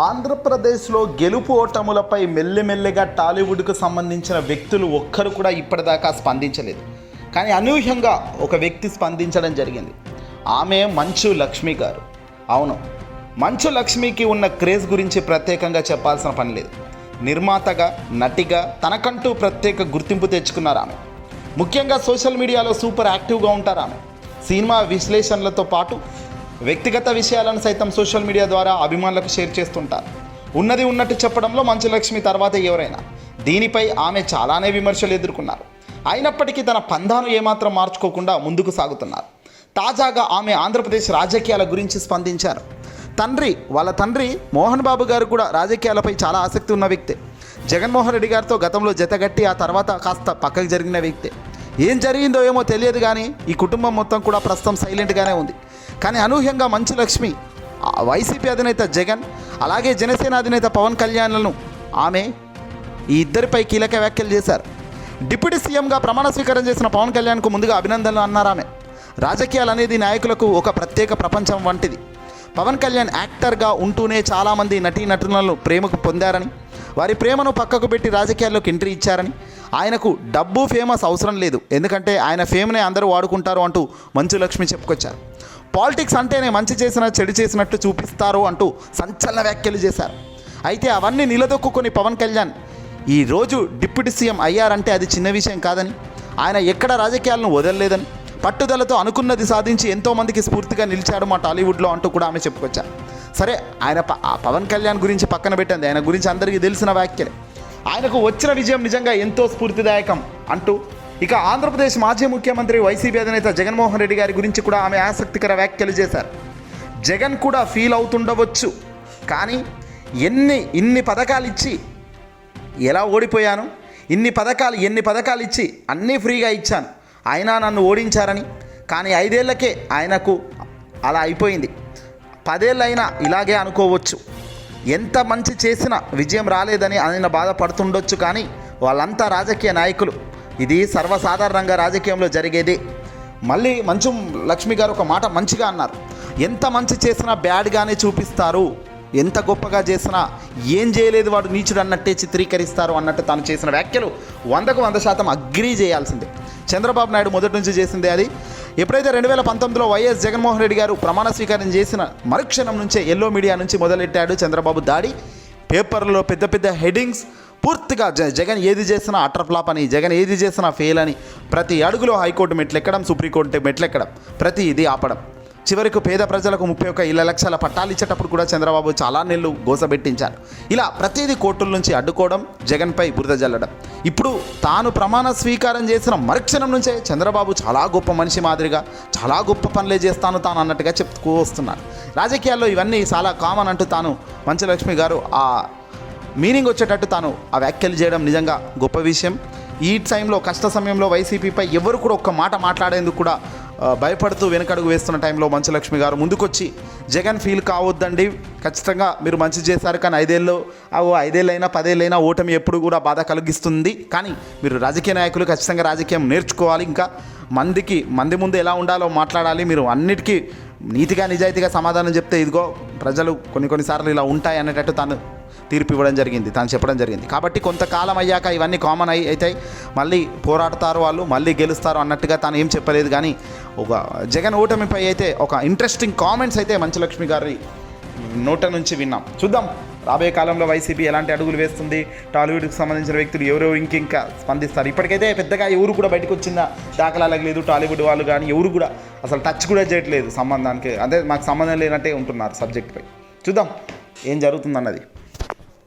ఆంధ్రప్రదేశ్లో గెలుపు ఓటములపై మెల్లెమెల్లగా టాలీవుడ్కు సంబంధించిన వ్యక్తులు ఒక్కరు కూడా ఇప్పటిదాకా స్పందించలేదు. కానీ అనూహ్యంగా ఒక వ్యక్తి స్పందించడం జరిగింది. ఆమె మంచు లక్ష్మి గారు. అవును, మంచు లక్ష్మికి ఉన్న క్రేజ్ గురించి ప్రత్యేకంగా చెప్పాల్సిన పని లేదు. నిర్మాతగా, నటిగా తనకంటూ ప్రత్యేక గుర్తింపు తెచ్చుకున్నారు ఆమె. ముఖ్యంగా సోషల్ మీడియాలో సూపర్ యాక్టివ్గా ఉంటారు ఆమె. సినిమా విశ్లేషణలతో పాటు వ్యక్తిగత విషయాలను సైతం సోషల్ మీడియా ద్వారా అభిమానులకు షేర్ చేస్తుంటారు. ఉన్నది ఉన్నట్టు చెప్పడంలో మంచు లక్ష్మి తర్వాత ఎవరైనా. దీనిపై ఆమె చాలానే విమర్శలు ఎదుర్కొన్నారు. అయినప్పటికీ తన పందాను ఏమాత్రం మార్చుకోకుండా ముందుకు సాగుతున్నారు. తాజాగా ఆమె ఆంధ్రప్రదేశ్ రాజకీయాల గురించి స్పందించారు. వాళ్ళ తండ్రి మోహన్ బాబు గారు కూడా రాజకీయాలపై చాలా ఆసక్తి ఉన్న వ్యక్తే. జగన్మోహన్ రెడ్డి గారితో గతంలో జతగట్టి ఆ తర్వాత కాస్త పక్కకు జరిగిన వ్యక్తే. ఏం జరిగిందో ఏమో తెలియదు, కానీ ఈ కుటుంబం మొత్తం కూడా ప్రస్తుతం సైలెంట్గానే ఉంది. కానీ అనూహ్యంగా మంచు లక్ష్మి వైసీపీ అధినేత జగన్, అలాగే జనసేన అధినేత పవన్ కళ్యాణ్లను ఆమె ఈ ఇద్దరిపై కీలక వ్యాఖ్యలు చేశారు. డిప్యూటీ సీఎంగా ప్రమాణ స్వీకారం చేసిన పవన్ కళ్యాణ్కు ముందుగా అభినందనలు అన్నారు ఆమె. రాజకీయాలు అనేది నాయకులకు ఒక ప్రత్యేక ప్రపంచం వంటిది. పవన్ కళ్యాణ్ యాక్టర్గా ఉంటూనే చాలామంది నటీనటులను ప్రేమకు పొందారని, వారి ప్రేమను పక్కకు పెట్టి రాజకీయాల్లోకి ఎంట్రీ ఇచ్చారని, ఆయనకు డబ్బు ఫేమస్ అవసరం లేదు, ఎందుకంటే ఆయన ఫేమ్నే అందరూ వాడుకుంటారు అంటూ మంచు లక్ష్మి చెప్పుకొచ్చారు. పాలిటిక్స్ అంటేనే మంచి చేసినా చెడు చేసినట్టు చూపిస్తారు అంటూ సంచలన వ్యాఖ్యలు చేశారు. అయితే అవన్నీ నిలదొక్కుని పవన్ కళ్యాణ్ ఈరోజు డిప్యూటీ సీఎం అయ్యారంటే అది చిన్న విషయం కాదని, ఆయన ఎక్కడ రాజకీయాలను వదలలేదని, పట్టుదలతో అనుకున్నది సాధించి ఎంతోమందికి స్ఫూర్తిగా నిలిచాడు మా టాలీవుడ్లో అంటూ కూడా ఆమె చెప్పుకొచ్చారు. సరే, ఆయన పవన్ కళ్యాణ్ గురించి పక్కన పెట్టండి, ఆయన గురించి అందరికీ తెలిసిన వ్యాఖ్యలే. ఆయనకు వచ్చిన విజయం నిజంగా ఎంతో స్ఫూర్తిదాయకం అంటూ ఇక ఆంధ్రప్రదేశ్ మాజీ ముఖ్యమంత్రి వైసీపీ అధినేత జగన్మోహన్ రెడ్డి గారి గురించి కూడా ఆమె ఆసక్తికర వ్యాఖ్యలు చేశారు. జగన్ కూడా ఫీల్ అవుతుండవచ్చు, కానీ ఇన్ని పథకాలు ఇచ్చి ఎలా ఓడిపోయాను, ఎన్ని పథకాలు ఇచ్చి అన్నీ ఫ్రీగా ఇచ్చాను, అయినా నన్ను ఓడించారని. కానీ 5 ఏళ్లకే ఆయనకు అలా అయిపోయింది. 10 ఏళ్ళైనా ఇలాగే అనుకోవచ్చు. ఎంత మంచి చేసినా విజయం రాలేదని ఆయన బాధపడుతుండొచ్చు, కానీ వాళ్ళంతా రాజకీయ నాయకులు. ఇది సర్వసాధారణంగా రాజకీయంలో జరిగేదే. మళ్ళీ మంచు లక్ష్మి గారు ఒక మాట మంచిగా అన్నారు. ఎంత మంచి చేసినా బ్యాడ్గానే చూపిస్తారు, ఎంత గొప్పగా చేసినా ఏం చేయలేదు వాడు నీచుడు అన్నట్టే చిత్రీకరిస్తారు అన్నట్టు తాను చేసిన వ్యాఖ్యలు 100కు 100% అగ్రీ చేయాల్సిందే. చంద్రబాబు నాయుడు మొదటి నుంచి చేసిందే అది. ఎప్పుడైతే 2019లో వైఎస్ జగన్మోహన్ రెడ్డి గారు ప్రమాణ స్వీకారం చేసిన మరుక్షణం నుంచే ఎల్లో మీడియా నుంచి మొదలెట్టాడు చంద్రబాబు దాడి. పేపర్లో పెద్ద పెద్ద హెడ్డింగ్స్, పూర్తిగా జగన్ ఏది చేసినా అటర్ ఫ్లాప్ అని, జగన్ ఏది చేసినా ఫెయిల్ అని, ప్రతి అడుగులో హైకోర్టు మెట్లెక్కడం, సుప్రీంకోర్టు మెట్లెక్కడం, ప్రతి ఇది ఆపడం. చివరికి పేద ప్రజలకు 31 లక్షల పట్టాలు ఇచ్చేటప్పుడు కూడా చంద్రబాబు చాలా నెలలు గోసబెట్టించారు. ఇలా ప్రతిదీ కోర్టుల నుంచి అడ్డుకోవడం, జగన్పై బురద జల్లడం. ఇప్పుడు తాను ప్రమాణ స్వీకారం చేసిన మరుక్షణం నుంచే చంద్రబాబు చాలా గొప్ప మనిషి మాదిరిగా చాలా గొప్ప పనులే చేస్తాను తాను అన్నట్టుగా చెప్పుతూ వస్తున్నాడు. రాజకీయాల్లో ఇవన్నీ చాలా కామన్ అంటూ తాను మంచు లక్ష్మి గారు ఆ మీనింగ్ వచ్చేటట్టు తాను ఆ వ్యాఖ్యలు చేయడం నిజంగా గొప్ప విషయం. ఈ టైంలో కష్ట సమయంలో వైసీపీపై ఎవరు కూడా ఒక్క మాట మాట్లాడేందుకు కూడా భయపడుతూ వెనకడుగు వేస్తున్న టైంలో మంచు లక్ష్మి గారు ముందుకొచ్చి జగన్ ఫీల్ కావద్దండి, ఖచ్చితంగా మీరు మంచి చేశారు, కానీ 5 ఏళ్ళైనా 10 ఏళ్ళైనా ఓటమి ఎప్పుడు కూడా బాధ కలిగిస్తుంది. కానీ మీరు రాజకీయ నాయకులు ఖచ్చితంగా రాజకీయం నేర్చుకోవాలి, ఇంకా మంది ముందు ఎలా ఉండాలో మాట్లాడాలి, మీరు అన్నిటికీ నీతిగా నిజాయితీగా సమాధానం చెప్తే ఇదిగో ప్రజలు కొన్నిసార్లు ఇలా ఉంటాయి అనేటట్టు తాను తీర్పు ఇవ్వడం జరిగింది, తాను చెప్పడం జరిగింది. కాబట్టి కొంతకాలం అయ్యాక ఇవన్నీ కామన్ అవుతాయి, మళ్ళీ పోరాడతారు వాళ్ళు, మళ్ళీ గెలుస్తారు అన్నట్టుగా తాను ఏం చెప్పలేదు. కానీ ఒక జగన్ ఓటమిపై అయితే ఒక ఇంట్రెస్టింగ్ కామెంట్స్ అయితే మంచు లక్ష్మి గారి నోట నుంచి విన్నాం. చూద్దాం రాబోయే కాలంలో వైసీపీ ఎలాంటి అడుగులు వేస్తుంది, టాలీవుడ్కి సంబంధించిన వ్యక్తులు ఎవరెవరు ఇంకా స్పందిస్తారు. ఇప్పటికైతే పెద్దగా ఎవరు కూడా బయటకు వచ్చిన దాఖలాలకు లేదు. టాలీవుడ్ వాళ్ళు కానీ ఎవరు కూడా అసలు టచ్ కూడా చేయట్లేదు సంబంధానికి, అదే మాకు సంబంధం లేనట్టే ఉంటున్నారు సబ్జెక్ట్పై. చూద్దాం ఏం జరుగుతుందన్నది.